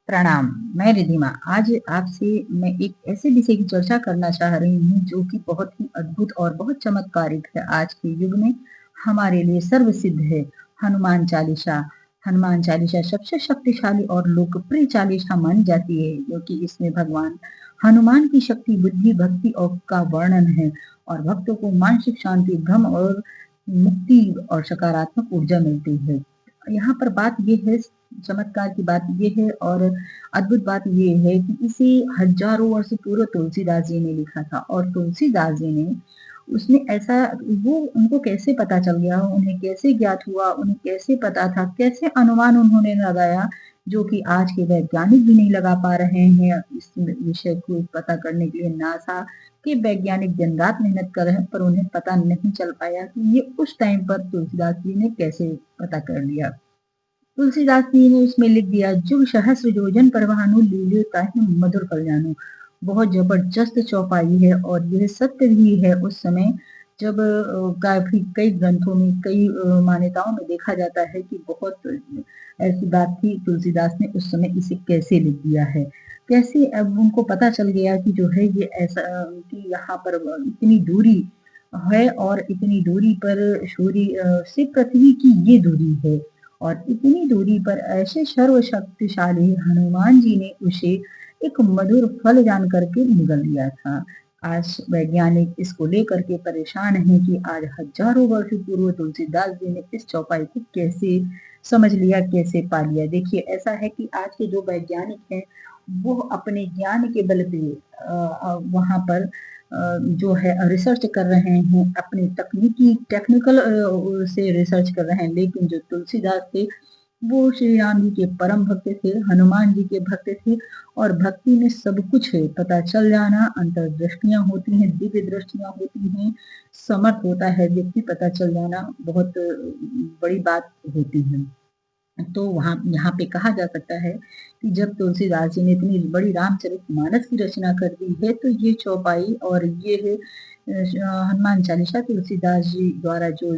प्रणाम। मैं रिधिमा। आज आपसे मैं एक ऐसे विषय की चर्चा करना चाह रही हूँ जो कि बहुत ही अद्भुत और बहुत चमत्कारिक है। आज के युग में हमारे लिए सर्वसिद्ध है हनुमान चालीसा। हनुमान चालीसा सबसे शक्तिशाली और लोकप्रिय चालीसा मानी जाती है क्योंकि इसमें भगवान हनुमान की शक्ति, बुद्धि, भक्ति और का वर्णन है और भक्तों को मानसिक शांति, भ्रम और मुक्ति और सकारात्मक ऊर्जा मिलती है। यहाँ पर बात ये है, चमत्कार की बात ये है और अद्भुत बात ये है कि इसे हजारों वर्ष पूर्व तुलसीदास जी ने लिखा था और तुलसीदास जी ने उसने ऐसा, वो उनको कैसे पता चल गया, उन्हें कैसे ज्ञात हुआ, उन्हें कैसे पता था, कैसे अनुमान उन्होंने लगाया जो कि आज के वैज्ञानिक भी नहीं लगा पा रहे हैं। इस विषय को पता करने के लिए नासा के वैज्ञानिक दिन रात मेहनत कर रहे हैं पर उन्हें पता नहीं चल पाया कि ये उस टाइम पर तुलसीदास जी ने कैसे पता कर लिया। तुलसीदास जी ने उसमें लिख दिया, जुग सहस्र योजन परवानु लील्यो ताहि मधुर कल्याणु। बहुत जबरदस्त चौपाई है और यह सत्य भी है। उस समय जब काफी कई ग्रंथों में, कई मान्यताओं में देखा जाता है कि बहुत ऐसी बात थी, तुलसीदास ने उस समय इसे कैसे लिख दिया है, कैसे अब उनको पता चल गया कि जो है ये ऐसा कि यहाँ पर इतनी दूरी है और इतनी दूरी पर सूर्य से पृथ्वी की ये दूरी है और इतनी दूरी पर ऐसे सर्वशक्तिशाली हनुमान जी ने उसे एक मधुर फल जान करके निगल लिया था। आज वैज्ञानिक इसको लेकर के परेशान हैं कि आज हजारों वर्ष पूर्व तुलसीदास जी ने इस चौपाई को कैसे समझ लिया, कैसे पा लिया। देखिए, ऐसा है कि आज के जो वैज्ञानिक हैं वो अपने ज्ञान के बल पे वहां पर जो है रिसर्च कर रहे हैं, अपनी तकनीकी टेक्निकल से रिसर्च कर रहे हैं, लेकिन जो तुलसीदास थे वो श्री राम जी के परम भक्त थे, हनुमान जी के भक्त थे और भक्ति में सब कुछ है, पता चल जाना, अंतर्दृष्टियां होती हैं, दिव्य दृष्टियां होती हैं, समर्थ होता है व्यक्ति, पता चल जाना बहुत बड़ी बात होती है। तो वहाँ यहाँ पे कहा जा सकता है कि जब तुलसीदास जी ने इतनी बड़ी रामचरितमानस की रचना कर दी है तो ये चौपाई और ये हनुमान चालीसा तुलसीदास जी द्वारा जो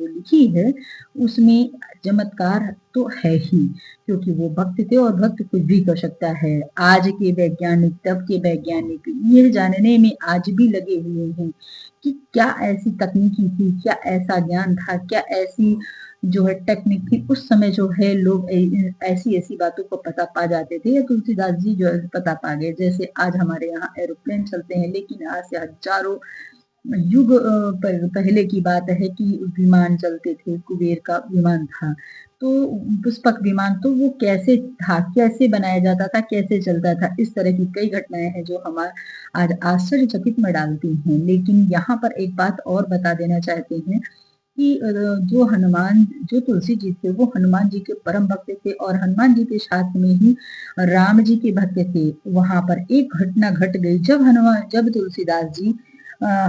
लिखी है उसमें चमत्कार तो है ही, क्योंकि वो भक्त थे और भक्त कुछ भी कर सकता है। आज के वैज्ञानिक, तब के वैज्ञानिक ये जानने में आज भी लगे हुए हैं कि क्या ऐसी तकनीकी थी, क्या ऐसा ज्ञान था, क्या ऐसी जो है टेक्निक थी। उस समय जो है लोग ऐसी ऐसी बातों को पता पा जाते थे या तुलसीदास जी जो है पता पा गए। जैसे आज हमारे यहाँ एरोप्लेन चलते हैं, लेकिन आज से हजारों युग पहले की बात है कि विमान चलते थे, कुबेर का विमान था, तो पुष्पक विमान, तो वो कैसे था, कैसे बनाया जाता था, कैसे चलता था, इस तरह की कई घटनाएं हैं जो हमारे आज आश्चर्यचकित में डालती हैं। लेकिन यहाँ पर एक बात और बता देना चाहते हैं कि जो तुलसी जी थे वो हनुमान जी के परम भक्त थे और हनुमान जी के साथ में ही राम जी के भक्त थे। वहां पर एक घटना घट गई, जब तुलसीदास जी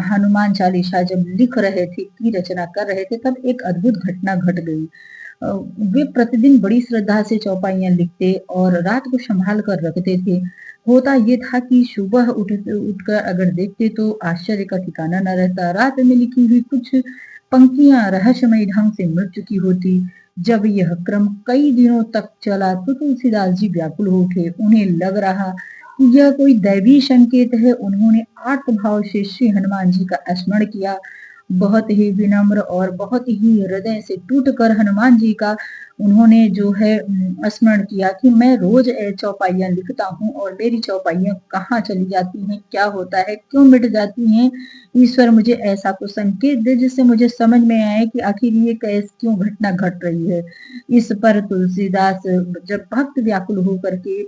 हनुमान चालीसा जब लिख रहे थे, की रचना कर रहे थे, तब एक अद्भुत घटना घट गई। वे प्रतिदिन बड़ी श्रद्धा से चौपाइयां लिखते और रात को संभाल कर रखते थे। होता ये था कि सुबह उठकर अगर देखते तो आश्चर्य का ठिकाना न रहता। रात में लिखी हुई कुछ पंक्तियां रहस्यमय ढंग से मिट चुकी होती। जब यह क्रम कई दिनों तक चला तो तुलसीदास जी व्याकुल हो उठे। उन्हें लग रहा कि यह कोई दैवी संकेत है। उन्होंने आर्त भाव से श्री हनुमान जी का स्मरण किया। बहुत ही विनम्र और बहुत ही हृदय से टूट कर हनुमान जी का उन्होंने जो है स्मरण किया कि मैं रोज चौपाइयां लिखता हूँ और मेरी चौपाइयां कहाँ चली जाती हैं, क्या होता है, क्यों मिट जाती हैं। ईश्वर मुझे ऐसा कुछ संकेत दे जिससे मुझे समझ में आए कि आखिर ये कैसे, क्यों घटना घट रही है। इस पर तुलसीदास, जब भक्त व्याकुल होकर के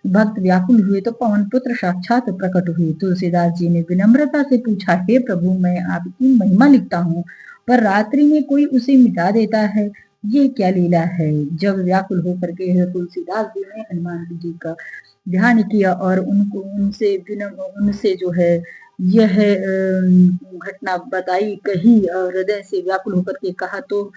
भक्त व्याकुल हुए तो पवन पुत्र साक्षात प्रकट हुए। तुलसीदास जी ने विनम्रता से पूछा, हे प्रभु, मैं आपकी महिमा लिखता हूँ पर रात्रि में कोई उसे मिटा देता है, ये क्या लीला है। जब व्याकुल होकर के तुलसीदास जी ने हनुमान जी का ध्यान किया और उनसे जो है यह घटना बताई, कही, हृदय से व्याकुल होकर के कहा, तो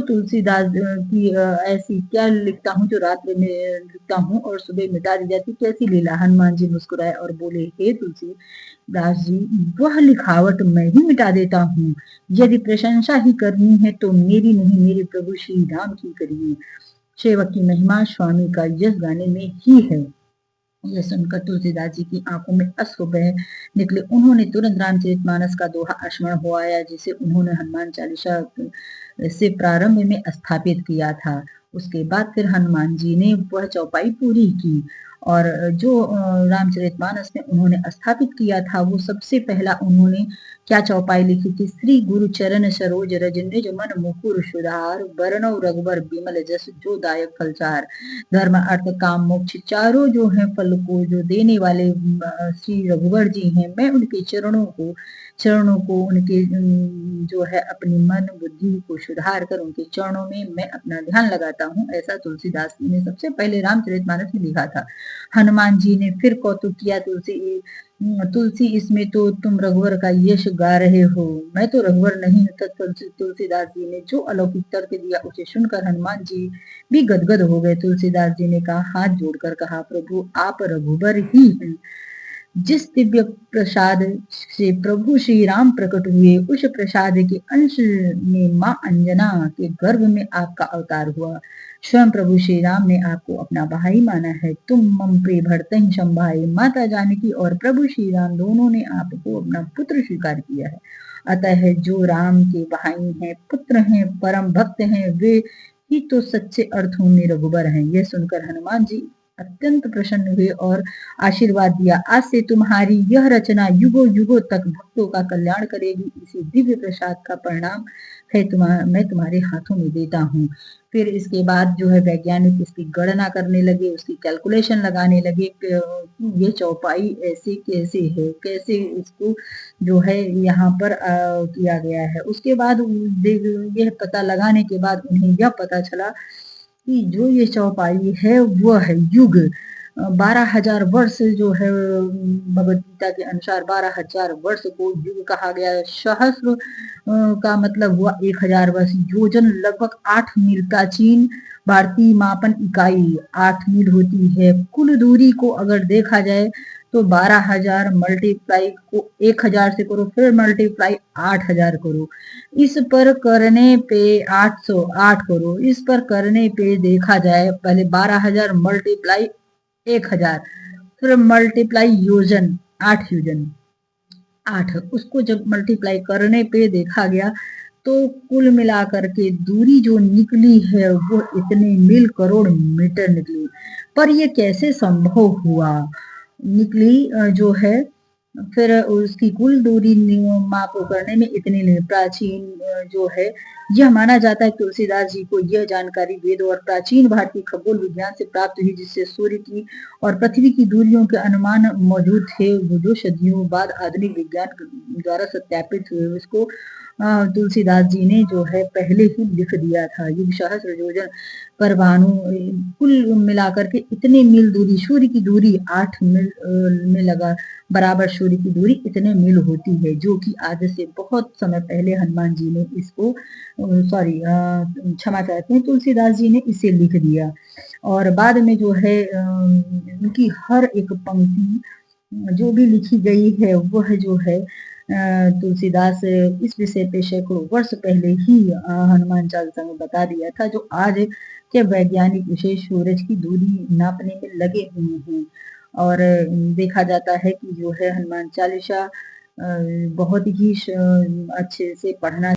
तुलसीदास की ऐसी क्या लिखता हूँ जो रात्रि में लिखता हूँ और सुबह मिटा दी जाती, कैसी लीला। हनुमान जी मुस्कुराए और बोले, हे तुलसीदास जी, वह लिखावट मैं ही मिटा देता हूँ। यदि प्रशंसा ही करनी है तो मेरी नहीं, मेरे प्रभु श्री राम की करिए। सेवक की महिमा स्वामी का यश गाने में ही है। यह सुनकर तुलसीदास जी की आंखों में अश्रु बह निकले। उन्होंने तुरंत रामचरितमानस का दोहा स्मरण हो आया, जिसे उन्होंने हनुमान चालीसा से प्रारंभ में स्थापित किया था। उसके बाद फिर हनुमान जी ने वह चौपाई पूरी की, और जो रामचरितमानस में उन्होंने स्थापित किया था, वो सबसे पहला उन्होंने क्या चौपाई लिखी थी? श्री गुरु चरण सरोज रज निज मन मुकुर सुधार, बरनौ रघुबर बिमल जस जो दायक फलचार। धर्म अर्थ काम मोक्ष चारों जो है फल को जो देने वाले श्री रघुवर जी हैं, मैं उनके चरणों को उनके जो है अपनी मन बुद्धि को सुधार कर उनके चरणों में मैं अपना ध्यान लगाता हूँ। ऐसा तुलसीदास जी ने सबसे पहले रामचरितमानस में लिखा था। हनुमान जी ने फिर कौतुक किया, तुलसी इसमें तो तुम रघुवर का यश गा रहे हो, मैं तो रघुवर नहीं हूं। तुलसीदास जी ने जो अलौकिक तर्क दिया, उसे सुनकर हनुमान जी भी गदगद हो गए। तुलसीदास जी ने कहा, हाथ जोड़कर कहा, प्रभु आप रघुवर ही हैं। जिस दिव्य प्रसाद से प्रभु श्री राम प्रकट हुए, उस प्रसाद के अंश में माँ अंजना के गर्भ में आपका अवतार हुआ। स्वयं प्रभु श्री राम ने आपको अपना भाई माना है। तुम मम प्रिय भरते ही संभाए। माता जानकी और प्रभु श्री राम दोनों ने आपको अपना पुत्र स्वीकार किया है। अतः जो राम के भाई हैं, पुत्र हैं, परम भक्त हैं, वे ही तो सच्चे अर्थों में रघुबर हैं। यह सुनकर हनुमान जी अत्यंत प्रसन्न हुए और आशीर्वाद दिया, आज से तुम्हारी यह रचना युगों युगों तक भक्तों का कल्याण करेगी। इसी दिव्य प्रसाद का परिणाम है मैं तुम्हारे हाथों में देता हूँ। फिर इसके बाद जो है वैज्ञानिक इसकी गणना करने लगे, उसकी कैलकुलेशन लगाने लगे कि ये चौपाई ऐसे कैसे है, कैसे इसको जो है यहाँ पर किया गया है। उसके बाद यह पता लगाने के बाद उन्हें यह पता चला कि जो ये चौपाई है वो है युग। 12,000 वर्ष जो है भगवत गीता के अनुसार 12,000 वर्ष को युग कहा गया है। सहस्र का मतलब हुआ 1,000 वर्ष। योजन लगभग 8 मील। प्राचीन भारतीय मापन इकाई 8 मील होती है। कुल दूरी को अगर देखा जाए तो 12,000 मल्टीप्लाई को 1,000 से करो, फिर मल्टीप्लाई 8,000 करो, इस पर करने पे 808 करो। इस पर करने पे देखा जाए, पहले 12,000 मल्टीप्लाई 1,000, फिर मल्टीप्लाई योजन 8 योजन 8, उसको जब मल्टीप्लाई करने पे देखा गया तो कुल मिलाकर के दूरी जो निकली है वो इतने मील करोड़ मीटर निकली। पर ये कैसे संभव हुआ? निकली जो है फिर उसकी कुल दूरी माप करने में इतनी नहीं। प्राचीन जो है यह माना जाता है तुलसीदास जी को यह जानकारी वेद और प्राचीन भारतीय खगोल विज्ञान से प्राप्त हुई, जिससे सूर्य की और पृथ्वी की दूरियों के अनुमान मौजूद थे, वो जो सदियों बाद आधुनिक विज्ञान द्वारा सत्यापित हुए। उसको तुलसीदास जी ने जो है पहले ही लिख दिया था। युग सहस्र योजन परमाणु कुल मिलाकर के इतने मील दूरी, सूर्य की दूरी 8 मील में लगा बराबर सूर्य की दूरी इतने मील होती है, जो कि आज से बहुत समय पहले हनुमान जी ने इसको क्षमा चाहते हैं, तुलसीदास जी ने इसे लिख दिया। और बाद में जो है उनकी हर एक पंक्ति जो भी लिखी गई है वह जो है तुलसीदास इस विषय पे सैकड़ों वर्ष पहले ही हनुमान चालीसा में बता दिया था, जो आज के वैज्ञानिक विशेष सूरज की दूरी नापने में लगे हुए हैं। और देखा जाता है कि जो है हनुमान चालीसा बहुत ही अच्छे से पढ़ना